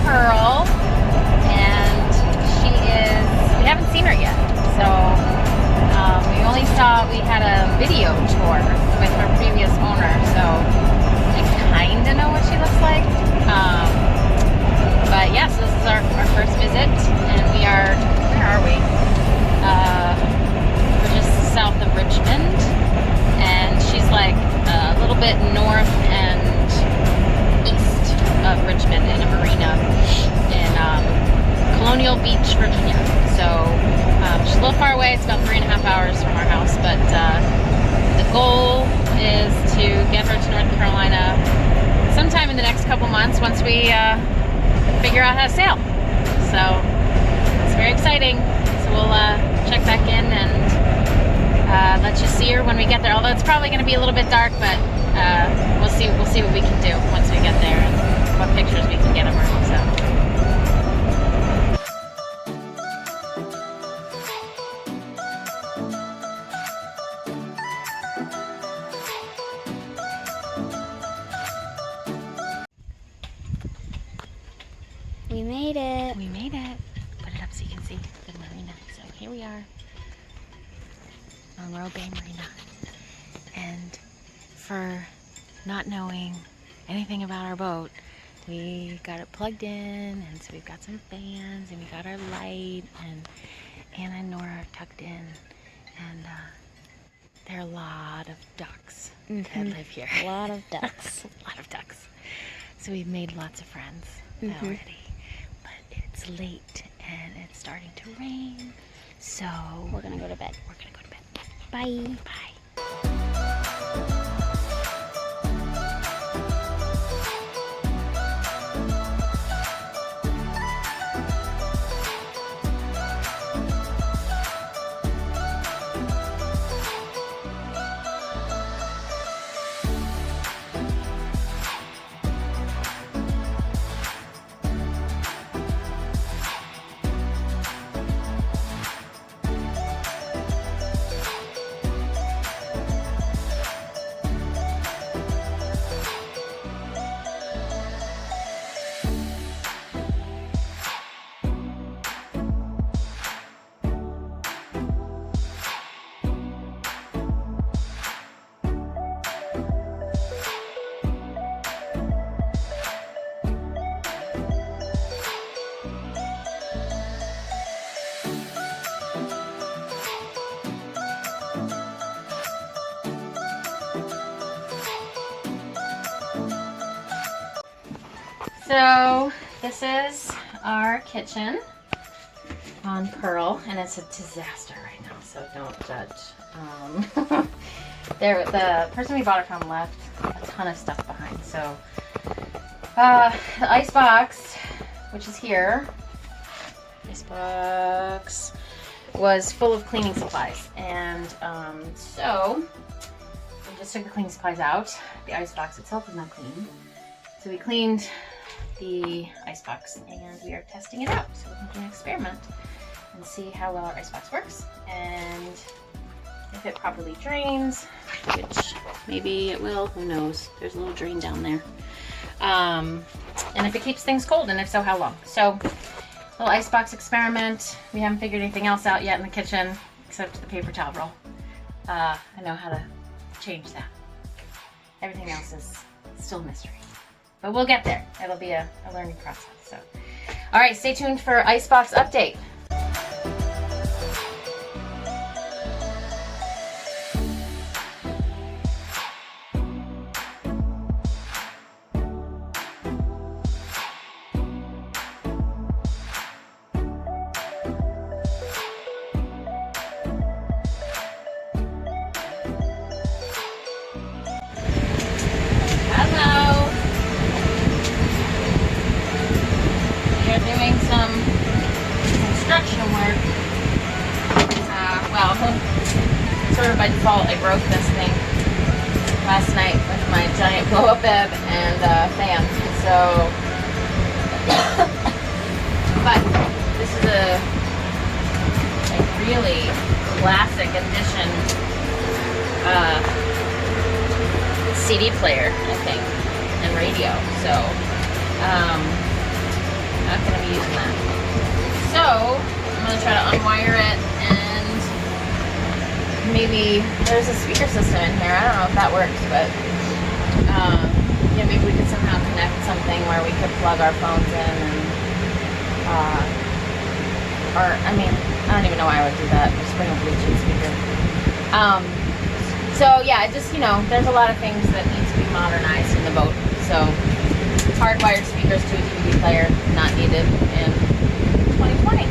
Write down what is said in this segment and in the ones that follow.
Pearl, and we haven't seen her yet. So we had a video tour with her previous owner, so I kind of know what she looks like. But yeah, so this is our first visit, and where are we? We're just south of Richmond, and she's like a little bit north and east of Richmond in a marina in Colonial Beach, Virginia. So she's a little far away. It's about 3.5 hours from our house, but the goal is to get her to North Carolina sometime in the next couple months once we figure out how to sail. So it's very exciting. So we'll check back in and let you see her when we get there. Although it's probably going to be a little bit dark, but we'll see what we can do once we get there and what pictures we can get of her. So. We made it. We made it. Put it up so you can see the marina. So here we are, Monroe Bay Marina. And for not knowing anything about our boat, we got it plugged in, and so we've got some fans, and we got our light, and Anna and Nora are tucked in, and there are a lot of ducks that live here. A lot of ducks. A lot of ducks. So we've made lots of friends already. It's late and it's starting to rain, so we're gonna go to bed. We're gonna go to bed. Bye. Bye. So this is our kitchen on Pearl, and it's a disaster right now, so don't judge. The person we bought it from left a ton of stuff behind. So the ice box, which is here, ice box was full of cleaning supplies, and so we just took the cleaning supplies out. The ice box itself is not clean, so we cleaned the icebox, and we are testing it out so we can do an experiment and see how well our icebox works and if it properly drains, which maybe it will, who knows. There's a little drain down there, and if it keeps things cold, and if so, how long. So little icebox experiment. We haven't figured anything else out yet in the kitchen except the paper towel roll. I know how to change that. Everything else is still a mystery. But we'll get there. It'll be a learning process. So, all right, stay tuned for Icebox update. Doing some construction work. Well, sort of by default, I broke this thing last night with my giant blow-up bed and fan. So, but this is a really classic edition CD player, I think, and radio. So, Not gonna be using that. So I'm gonna try to unwire it, and maybe there's a speaker system in here. I don't know if that works, but yeah, maybe we could somehow connect something where we could plug our phones in, and or I mean, I don't even know why I would do that. Just bring a Bluetooth speaker. So yeah, it just, there's a lot of things that need to be modernized in the boat. So hardwired speakers to a DVD player, not needed in 2020.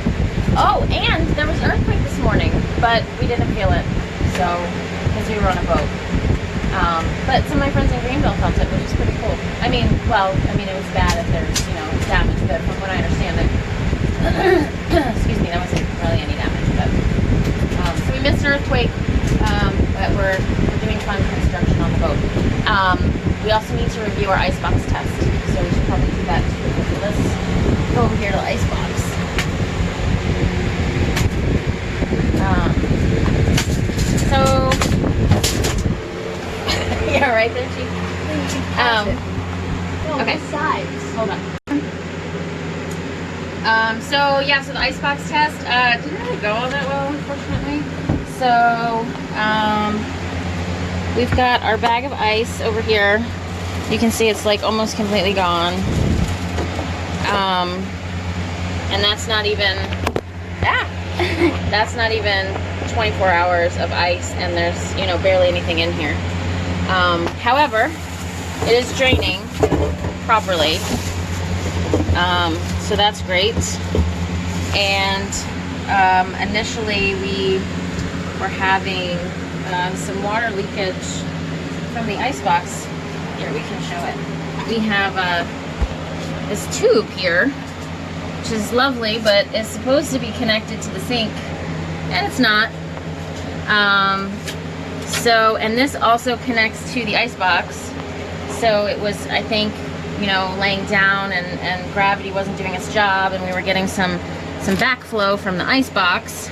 Oh, and there was an earthquake this morning, but we didn't feel it, so because we were on a boat. But some of my friends in Greenville felt it, which is pretty cool. I mean, it was bad if there's, damage, but from what I understand it, excuse me, there wasn't really any damage. But so we missed an earthquake, but we're doing fun construction on the boat. We also need to review our icebox test, so we should probably do that too. Let's go over here to the icebox. So yeah, right there, Chief. Okay. Hold on. So the icebox test didn't really go all that well, unfortunately. So we've got our bag of ice over here. You can see it's like almost completely gone. And that's not even that's not even 24 hours of ice, and there's barely anything in here. However, it is draining properly, so that's great. And initially we were having some water leakage from the icebox. Here, we can show it. We have this tube here, which is lovely, but it's supposed to be connected to the sink, and it's not. And this also connects to the icebox. So it was, I think, laying down, and gravity wasn't doing its job, and we were getting some backflow from the icebox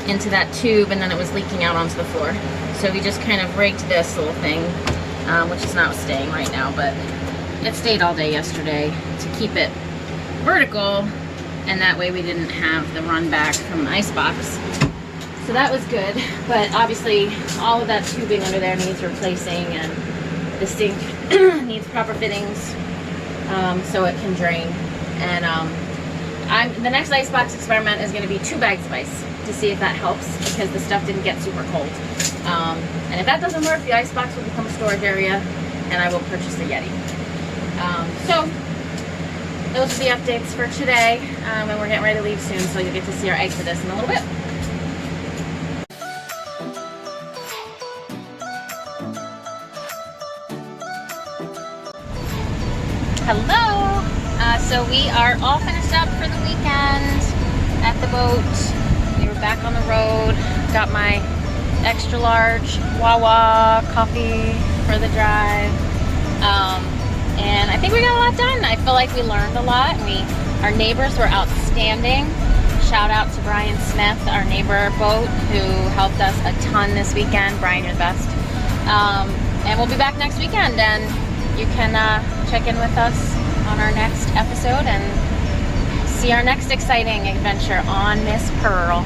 into that tube, and then it was leaking out onto the floor. So we just kind of rigged this little thing, which is not staying right now, but it stayed all day yesterday to keep it vertical, and that way we didn't have the run back from the icebox. So that was good, but obviously all of that tubing under there needs replacing, and the sink needs proper fittings so it can drain. And the next icebox experiment is going to be 2 bags of ice to see if that helps, because the stuff didn't get super cold. And if that doesn't work, the icebox will become a storage area, and I will purchase a Yeti. So those are the updates for today, and we're getting ready to leave soon, so you'll get to see our exodus in a little bit. Hello! So we are all finished up for the weekend at the boat. We were back on the road. Got my extra large Wawa coffee for the drive. And I think we got a lot done. I feel like we learned a lot. Our neighbors were outstanding. Shout out to Brian Smith, our neighbor boat, who helped us a ton this weekend. Brian, you're the best. And we'll be back next weekend, and you can check in with us on our next episode and see our next exciting adventure on Miss Pearl.